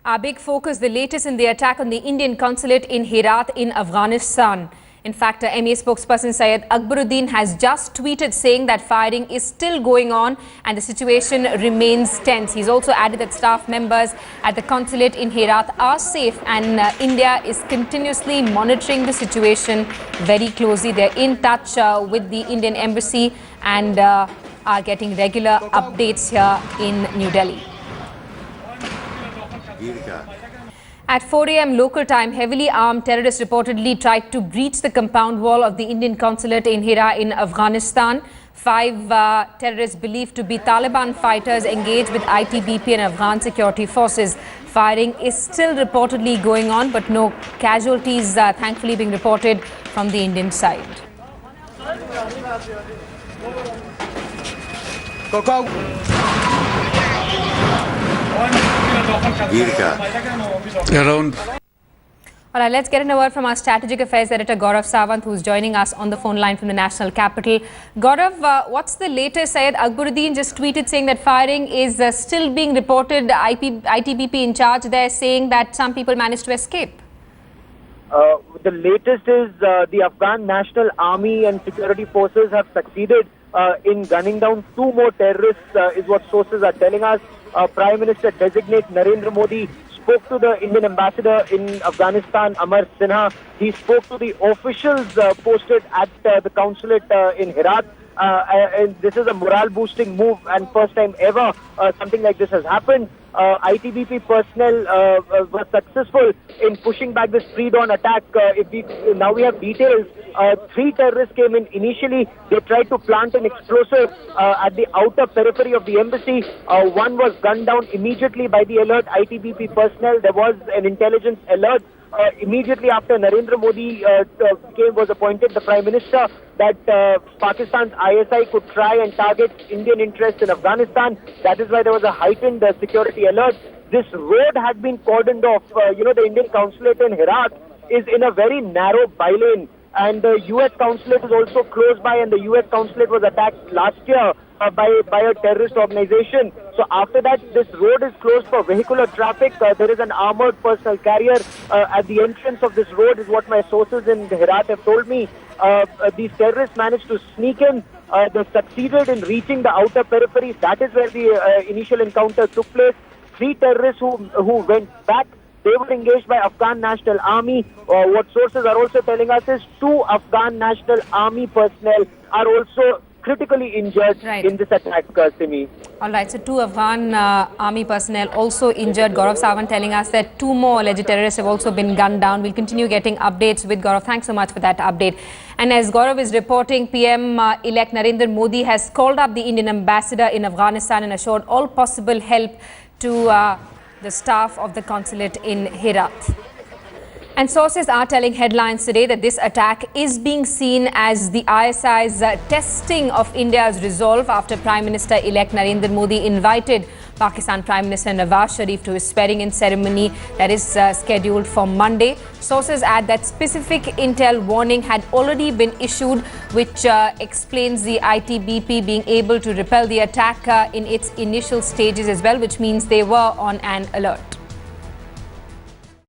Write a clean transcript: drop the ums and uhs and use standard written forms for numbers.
Our big focus, the latest in the attack on the Indian consulate in Herat in Afghanistan. In fact, MA spokesperson Syed Akbaruddin has just tweeted saying that firing is still going on and the situation remains tense. He's also added that staff members at the consulate in Herat are safe and India is continuously monitoring the situation very closely. They're in touch with the Indian embassy and are getting regular updates here in New Delhi. At 4 a.m. local time, heavily armed terrorists reportedly tried to breach the compound wall of the Indian consulate in Herat in Afghanistan. 5 terrorists believed to be Taliban fighters engaged with ITBP and Afghan security forces. Firing is still reportedly going on, but no casualties thankfully being reported from the Indian side. All right, let's get in a word from our Strategic Affairs Editor Gaurav Sawant, who's joining us on the phone line from the national capital. Gaurav, what's the latest? Syed Akbaruddin just tweeted saying that firing is still being reported. ITBP in charge there saying that some people managed to escape. The latest is the Afghan National Army and security forces have succeeded in gunning down 2 more terrorists, is what sources are telling us. Prime Minister designate Narendra Modi spoke to the Indian ambassador in Afghanistan, Amar Sinha. He spoke to the officials posted at the consulate in Herat. And this is a morale-boosting move, and first time ever something like this has happened. ITBP personnel were successful in pushing back this pre-dawn attack. Now we have details. 3 terrorists came in initially. They tried to plant an explosive at the outer periphery of the embassy. One was gunned down immediately by the alert ITBP personnel. There was an intelligence alert. Immediately after Narendra Modi was appointed the Prime Minister, that Pakistan's ISI could try and target Indian interests in Afghanistan. That is why there was a heightened security alert. This road had been cordoned off. The Indian consulate in Herat is in a very narrow bylane, and the US consulate is also close by, and the US consulate was attacked last year by a terrorist organization. So after that, this road is closed for vehicular traffic. There is an armored personnel carrier at the entrance of this road, is what my sources in Herat have told me. These terrorists managed to sneak in. They succeeded in reaching the outer periphery. That is where the initial encounter took place. 3 terrorists who went back. They were engaged by Afghan National Army. What sources are also telling us is 2 Afghan National Army personnel are also critically injured in this attack, Simi. All right, so 2 Afghan army personnel also injured. Gaurav Sawant telling us that 2 more alleged terrorists have also been gunned down. We'll continue getting updates with Gaurav. Thanks so much for that update. And as Gaurav is reporting, PM-elect Narendra Modi has called up the Indian ambassador in Afghanistan and assured all possible help to the staff of the consulate in Herat. And sources are telling headlines today that this attack is being seen as the ISI's testing of India's resolve after Prime Minister-elect Narendra Modi invited Pakistan Prime Minister Nawaz Sharif to his swearing-in ceremony that is scheduled for Monday. Sources add that specific intel warning had already been issued, which explains the ITBP being able to repel the attack in its initial stages as well, which means they were on an alert.